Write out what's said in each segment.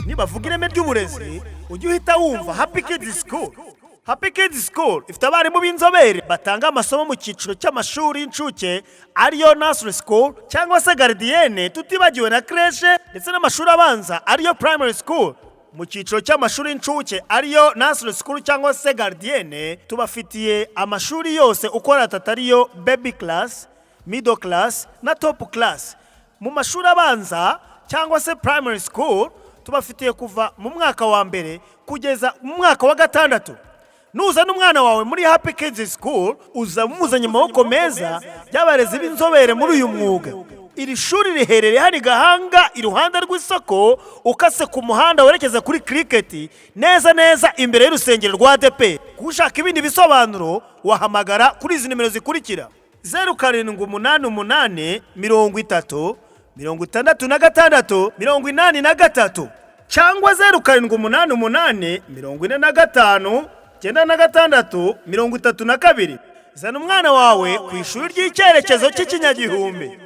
nibavuga ireme ry'uburezi ujye uhita wumva Happy Kids School. Happy Kids School ifite abarimu b'inzobere batanga amasomo mu cyiciro cy'amashuri y'incuke ariyo nursery school cyangwa se gardienne, tutibagiwe na creche ndetse n'amashuri abanza ariyo primary school. Mu cyiciro cy'amashuri y'incuke ariyo nursery school cyangwa se gardienne, tubafitiye amashuri yose uko ariyo baby class, middle class na top class. Mu mashuri abanza cyangwa se primary school tubafitiye kuva mu mwaka wa mbere kugeza mu mwaka wa gatandatu. Nuzana umwana wawe muri Happy Kids School uza muzanye amaboko meza y'abarezi b'inzobere muri uyu mwuga. Iri shuri riherereye hari Gahanga iruhande rw'isoko ukase ku muhanda werekeza kuri cricket neza imbere y'urusengero rwa ADP. Kushaka ibindi bisobanuro wahamagara kuri izi nimero zikurikira: 0788 30 66 83 cyangwa 0788 45 96 32. Zana umwana wawe ku ishuri ry'icyerekezo cy'ikinyagihumbi.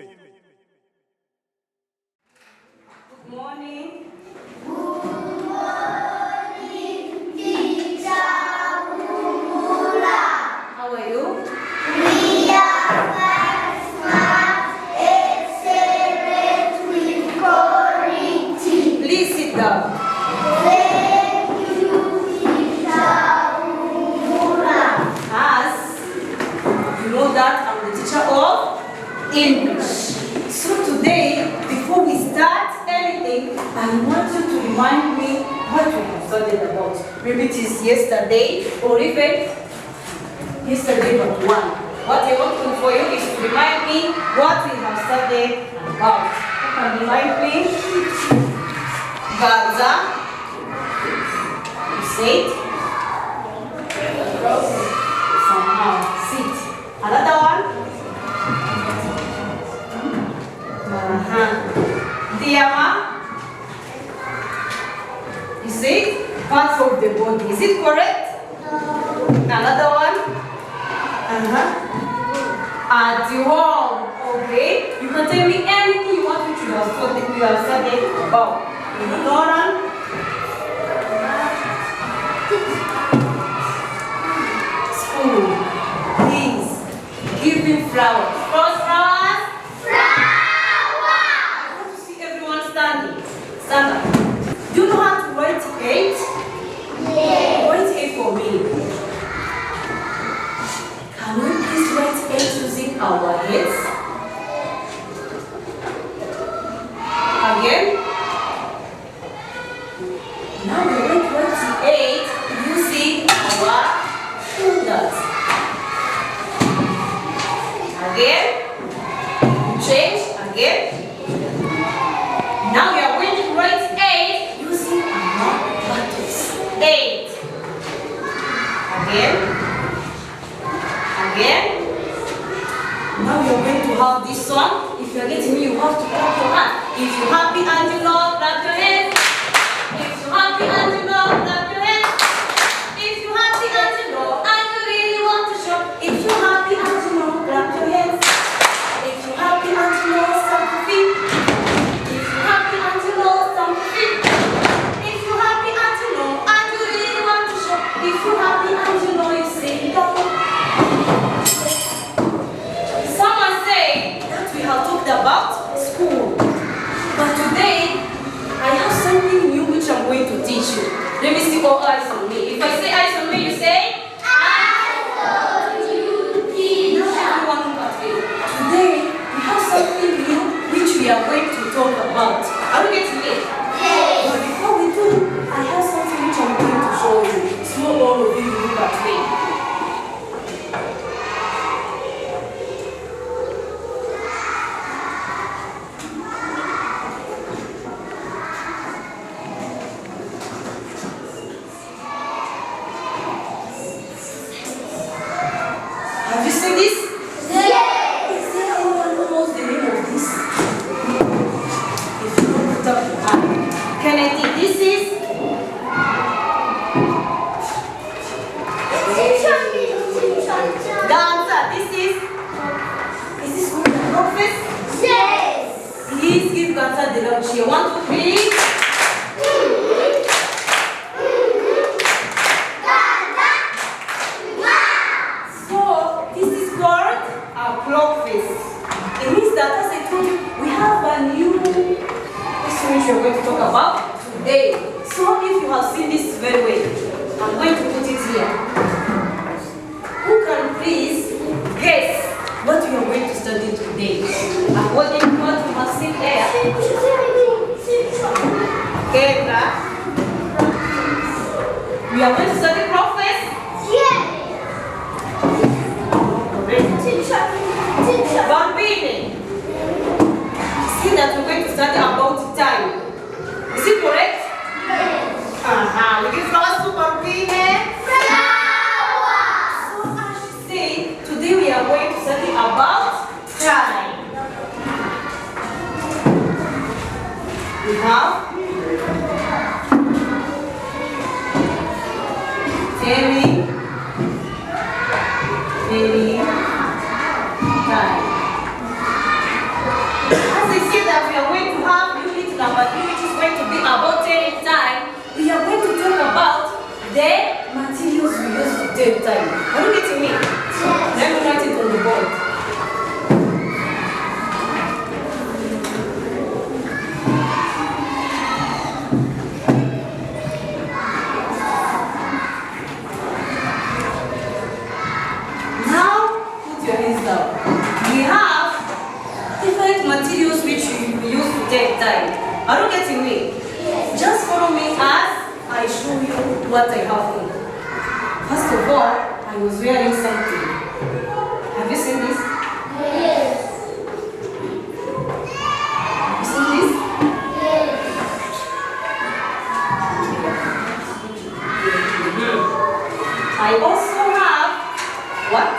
English. So today, before we start anything, I want you to remind me what we have studied about. Maybe it is yesterday or even yesterday but one. What I want for you is to remind me what we have studied about. You can remind me. Gaza. You say it. Somehow. Sit. Another one. Diama, you see, parts of the body. Is it correct? No. Another one? Diwan. Okay. You can tell me anything you want which you have studied about. Another one? School. Please. Giving flowers. First flowers. Stand up. Do you know how to write 8? Yes. Write 8 for me. Can we please write 8 using our heads? Again. Now we're going to write 8 using our shoulders. Again. Change. Again. Now we are going to write 8 using our buttocks. 8. Again. Again. Now we are going to have this song. If you are getting me, you have to clap your hands. If you're happy and you know, clap your hands. If you're happy and you know, clap your hands. If you're happy and you know, and you really want to show. If you're happy and you know, clap your hands. If you're happy and you know, stamp your feet. If you're happy and you know, you say go. Someone say that we have talked about school. But today, I have something new which I'm going to teach you. Let me see all eyes on me. If I say eyes on me, you say? Eyes on you, teacher. Now everyone look at me. Today, we have something new which we are going to talk about. Are we getting it? Yes. But before we do, I have something which I'm going to show you. So all of you look at me. Have you seen this? Yes. Is there anyone who knows the name of this? If you don't put up your hand, can I think this is? Dancer, this is this good the office? Yes. Please give Dancer the lunch here. 1, 2, 3. today. So if you have seen this very well, I'm going to put it here. Who can please guess what we are going to study today? According to what you have seen there. Kendra, we are going to study prophets. Bambini. See that we're going to study about time. Is it correct? Yes. We give flowers to Bambini. Flowers. So as she said, today we are going to study about time. We have very time. As you see that we are going to have unit number 3, which is going to be about telling time. We are going to talk about the materials we use to tell time. Are you getting me? Let me write it on the board. We have different materials which we use to take time. Are you getting me? Yes. Just follow me as I show you what I have here. First of all, I was wearing something. Have you seen this? Yes. Have you seen this? Yes. I also have what?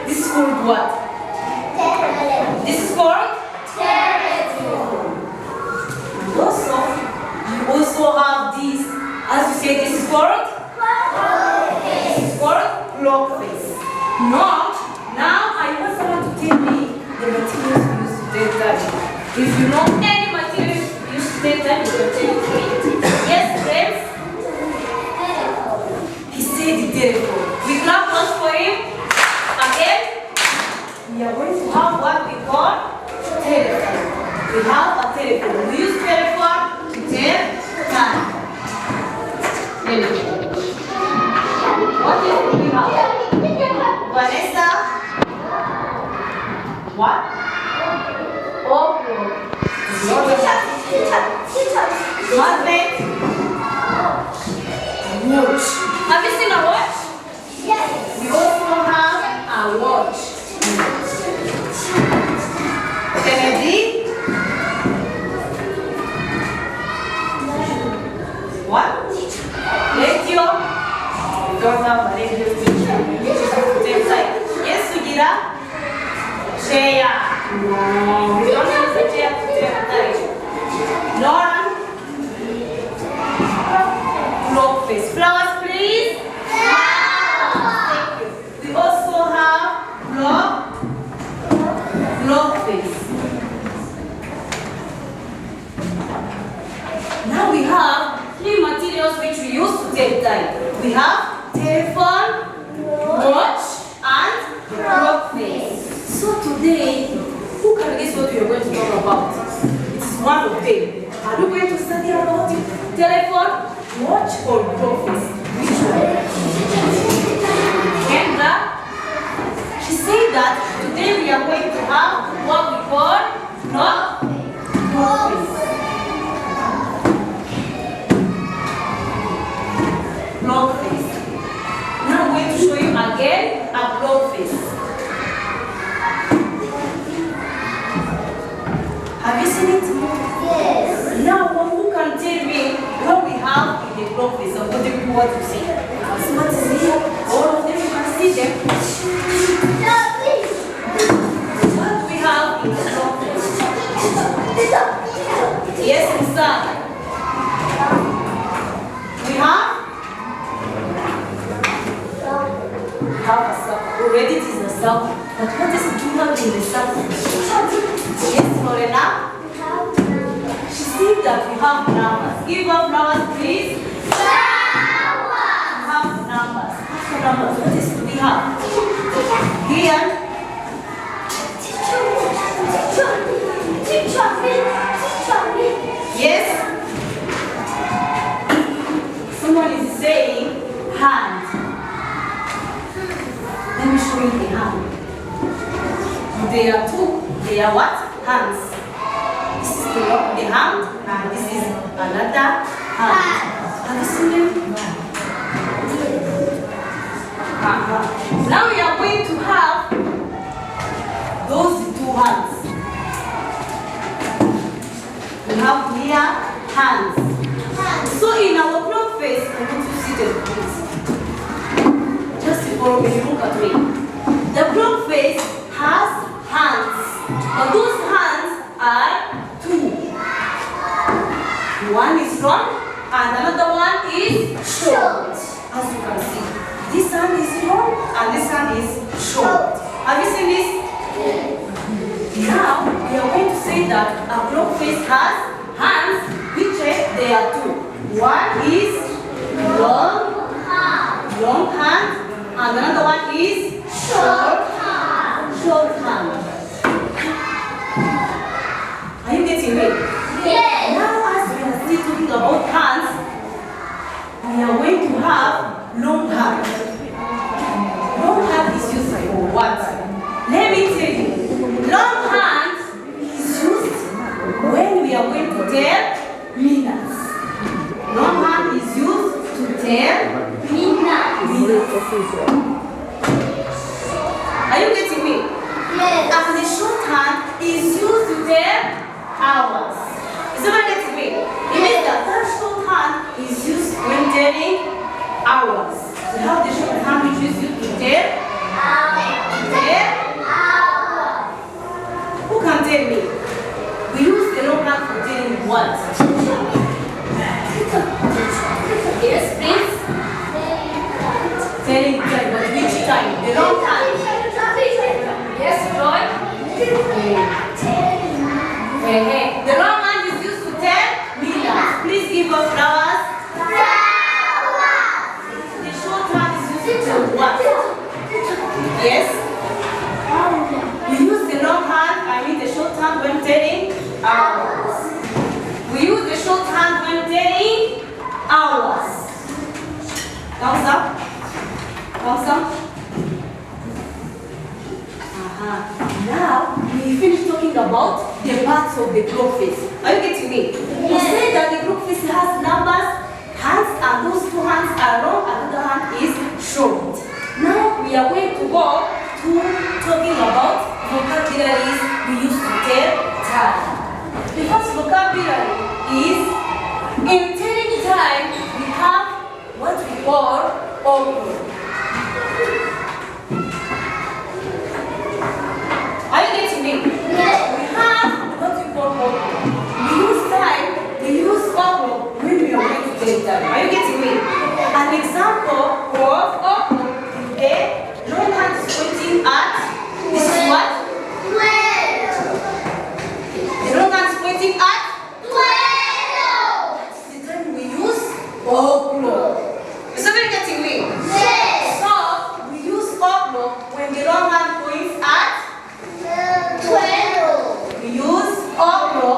This is called what? Telephone. This is called? Telephone. And also have this, as you say, this is called? Clock face. This is called clock face. Now I want someone to tell me the materials we use to take time. If you know any materials we use to take time, you can tell me. Yes, friends? Telephone. He said the telephone. We clap once for him. Again, we are going to have what we call telephone. We have a telephone. We use telephone to tell time. Telephone. What else do we have? Vanessa? What? Oh, Margaret? Watch. Have you seen a watch? Yes. We also have a watch. Kennedy? What? Radio? We don't have a radio station. Yes, Sugira? Chair. No. We don't use a chair to take time. Lauren? Clock face. Flowers, please. We also have clock face. Now we have 3 materials which we use to take time. We have telephone, watch, and clock face. So today, who can guess what we are going to talk about? It's one of them. Are you going to study about it? Telephone, watch, or clock face? Which one? Kendra? She said that today we are going to have what we call clock face. Clock face. Now I'm going to show you again a clock face. Have you seen it? Yes. Now who can tell me what we have in the clock face? I'm going to give you what you see. What is here? All of them, you can see them. What do we have in the clock face? Yes, inside. We have a circle. Already it is a circle. But what is it have in the circle? Yes, Lorena? She said that we have numbers. Give up numbers, please. Flowers. We have numbers. Numbers. What is do we have? Here. Teacher. Yes? Someone is saying hand. Let me show you the hand. They are two. They are what? Hands. This is the hand, and this is another hand. Have you seen them? Now we are going to have those two hands. We have here hands. So in our block face, I want you to see them, please. Just to follow me, look at me. The block face has hands, but those hands are two. One is long and another one is short. As you can see, this hand is long and this hand is short. Have you seen this? Now we are going to say that a block face has hands, which they are two. One is long hand, and another one is short hand. Are you getting me? Yes. Now, as we are still talking about hands, we are going to have long hand. Long hand is used for what? Let me tell you. Long hand is used when we are going to tell minutes. Long hand is used to tell minutes. Are you getting me? Yes. And the short hand is used to tell hours. Is everyone getting me? It means that short hand is used when telling hours. We have the short hand which is used to tell who can tell me? We use the long hand for telling what? Yes, please. Telling time, but which time? The long hand. Yes, Joy. Hey. The long hand is used to tell minutes. Please give us flowers. The short hand is used to tell what? Yes. We use the long hand, the short hand when telling hours. We use the short hand when telling hours. Thumbs up. Thumbs up. Now, we finish talking about the parts of the block face. Are you getting me? Yes. We said that the block face has numbers, hands, and those two hands are long, and the other hand is short. Now, we are going to go to talking about vocabularies we use to tell time. The first vocabulary is, in telling time, we have what we call oklo. Are you getting me? Yes. We have what we call oklo. We use time, we use oklo when we are going to tell time. Are you getting me? An example of oklo, the long hand is pointing at, this is what? 12. The long hand is pointing at 12. the time we use oklo. Is everybody getting me? Yes. So we use oklo when the long hand points at 12. we use oklo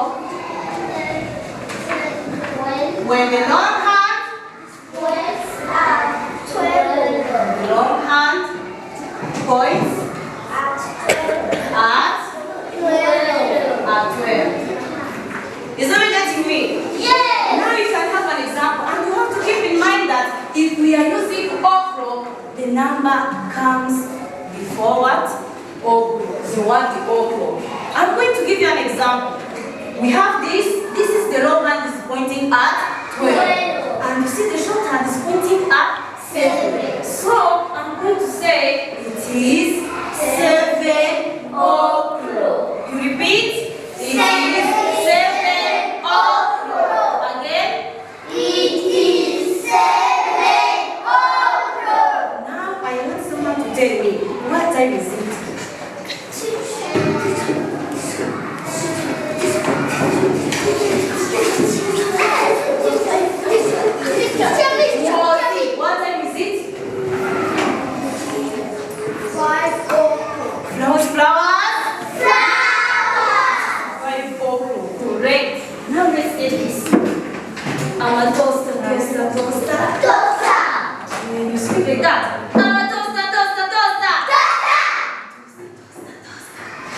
when the long hand Points at 12. the long hand points At at 12. 12. Is everybody getting me? Yes. Now you can have an example, and you have to keep in mind that if we are using oklo, the number comes before what? Oklo. The word the oklo. I'm going to give you an example. We have this. This is the long hand is pointing at 12. And you see the short hand is pointing at 7. So I'm going to say it is 7 oklo. You repeat? It is 7 oklo. Again? It is 7 o'clock. Now I want someone to tell me what time is it? What time is it? 5 o'clock. Great. Now let's get this. I'm a toaster, toaster, toaster. Toaster. When you speak like that, I'm a toaster, toaster, toaster.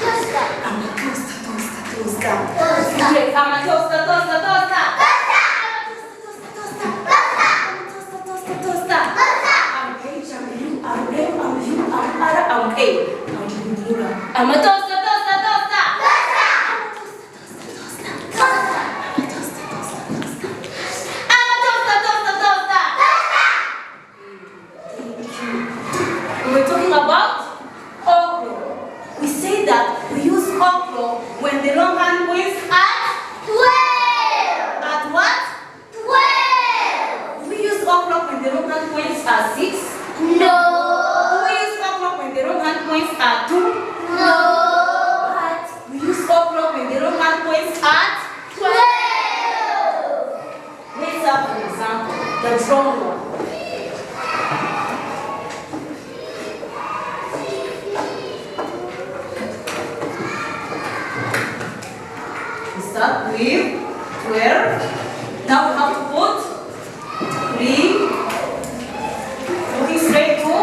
Toaster. I'm a toaster, toaster, toaster. Toaster. Great. I'm a toaster, toaster, toaster. Toaster. I'm a toaster, toaster, toaster. I'm a toaster, toaster, toaster. We were talking about okra. We say that we use okra when the long hand points at 12. at what? 12. We use okra when the long hand points at 6. No. We use okra when the long hand points at 2. No. But we use okra when the long hand points at 12. Let's have an example, the drum one. We start with 12. Now we have to put 3. Looking straight to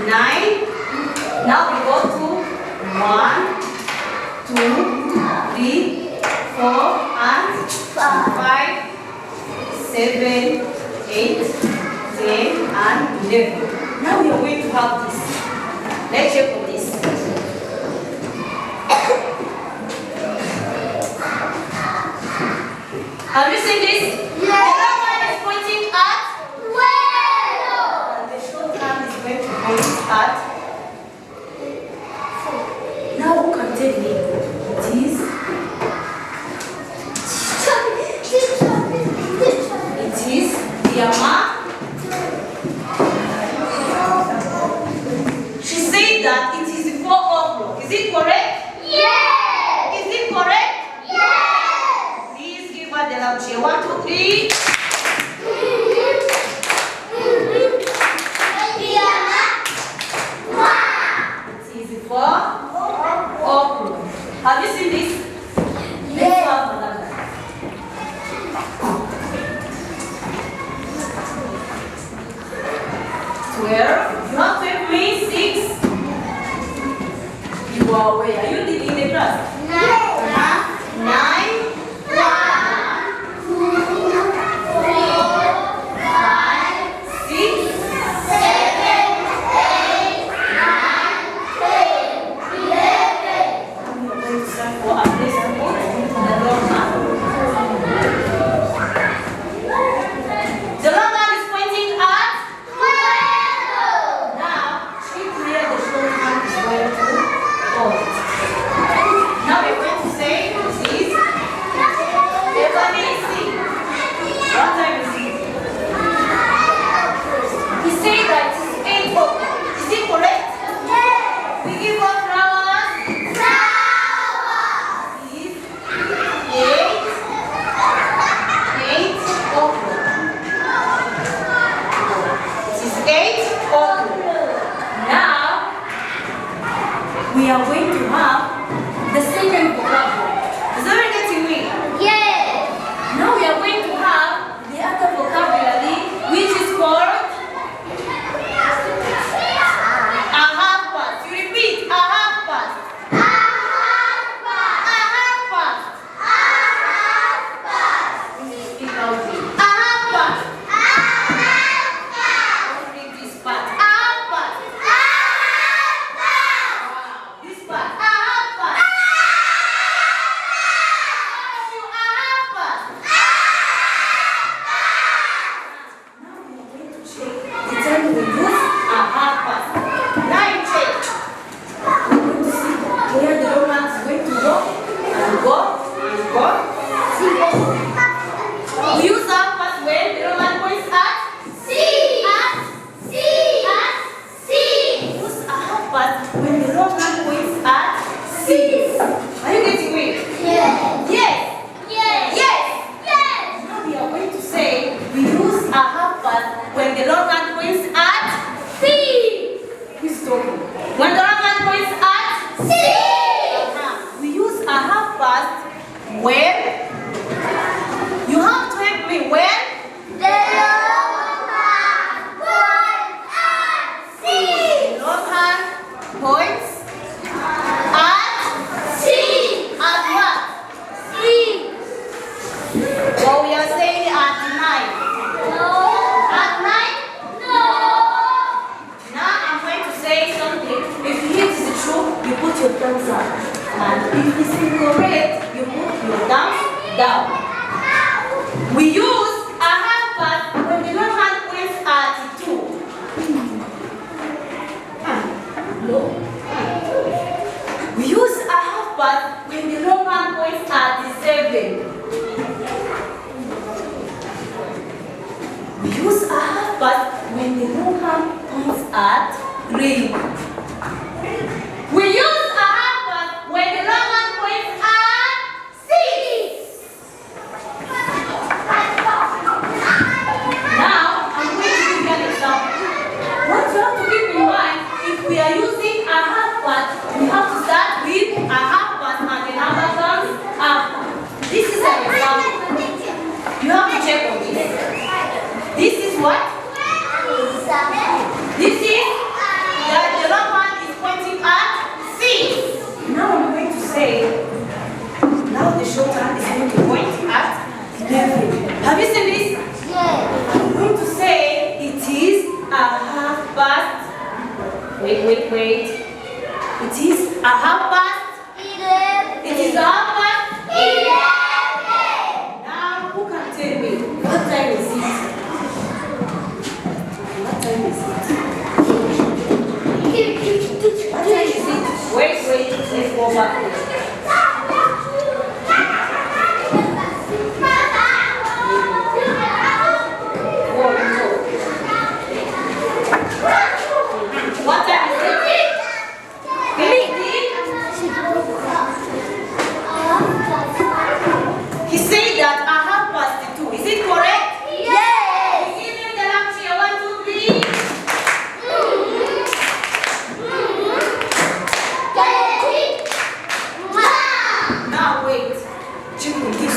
9. Now we go to 1, 2, 3, 4, and 5, 7, 8, 10, and 11. Now we are going to have this. Let's check on this. Have you seen this? Yes. The long hand is pointing at, 12. and the short hand is going to point at. Now who can tell me? It is. It is Diama. She said that it is 4 okra. Is it correct? Yes. Is it correct? Yes. Please give her the loud cheer. 1, 2, 3. It is 4 okra. Have you seen this? Let's have another. 12. You have 12 means 6. You are where? Are you in the class? 9. 6. 7. For a place to put the long hand. The long hand is pointing at. Now, check where the short hand is going to point. Now we're going to say this. Everybody see. What time is it? He said that it's 8 o'clock. Is it correct? We give up flowers. Is 8 o'clock. It is 8 o'clock. Now, we are going to have the second vocabulary. Is everyone getting me? Now we are going to have the other vocabulary, which is called a half past. You repeat, a half past. A half past. Speak loudly. A half past. Don't read this part. A half past. This part. A half past. You a half past. Now we are going to check the time we use a half past. Now you check. We're going to see where the long hand is going to go and go and go. We use half past when the long hand points at. Use a half past when the long hand points at 6. Are you getting me? Yes. Now we are going to say we use a half past when the long hand points at. Who's talking? When the long hand points at. We use a half past when me when? The long hand points at sea. Long hand points at Sea. at what? Sea. Well, we are saying at night. No. At night? No. Now I'm going to say something. If it is true, you put your thumbs up. And if it's incorrect, you put your thumbs down. We use a half pass when the long hand points at 2. No. We use a half pass when the long hand points at 7. We use a half pass when the long hand points at 3. We use a half pass when the long hand points at 6. Now, I'm going to give you an example. What you have to keep in mind, if we are using a half pass, we have to start with a half pass and the number comes after. This is an example. You have to check on this. This is what? This is that the long hand is pointing at 6. Now I'm going to say, now the short hand is going to point at 11. Have you seen this? Yes. I'm going to say it is a half past. Wait. It is a half past. 11. It is a half past. 11. Now, who can tell me what time is it? What time is it? What time is it? Wait. Let's go back. What time is it? He said that a half past 2. Is it correct? Yes. Give him the lecture. 1, 2, 3. Now wait. Check with this.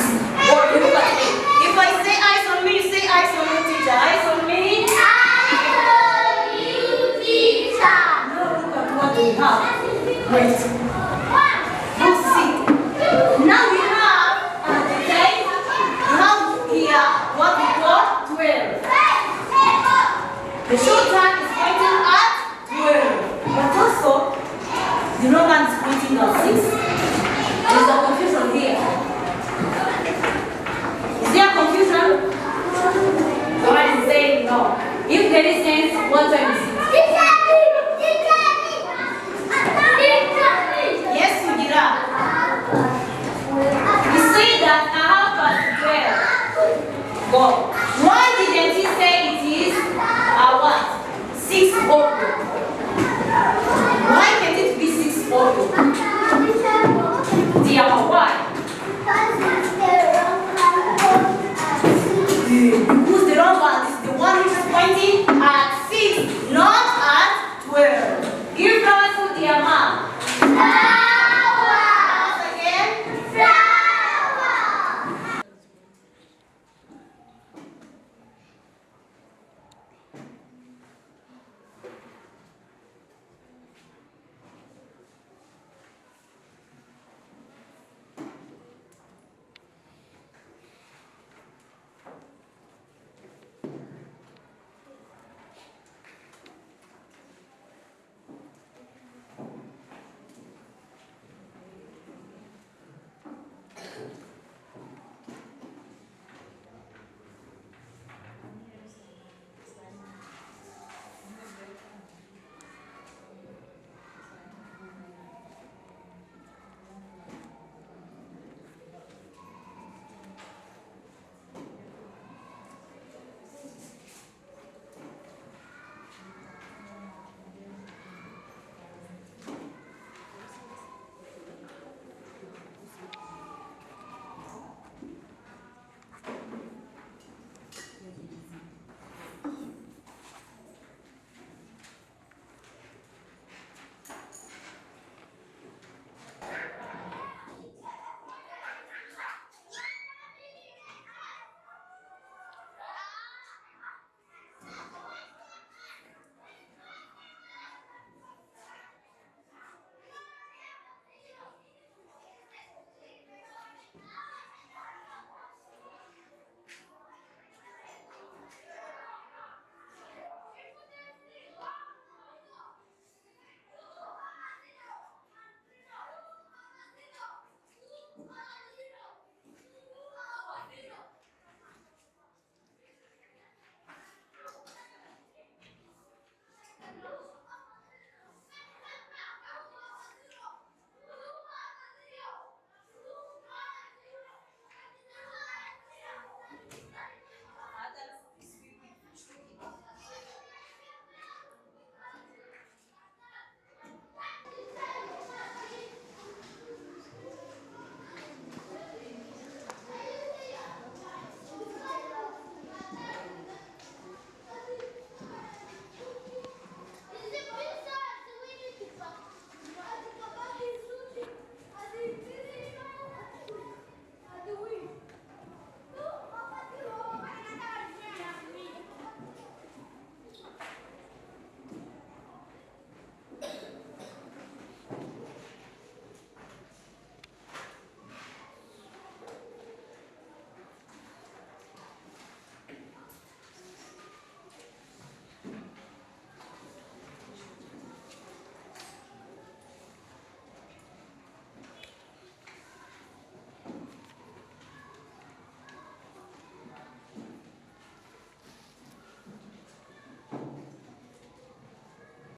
Or you look at me. If I say eyes on me, you say eyes on you, teacher. Eyes on me. Now look at what we have. Wait. Now see. Now we have at the time, we have here what we call 12. The short hand is pointing at 12. But also, the long hand is pointing at 6. There's a confusion here. Is there a confusion? Someone is saying no. If there is any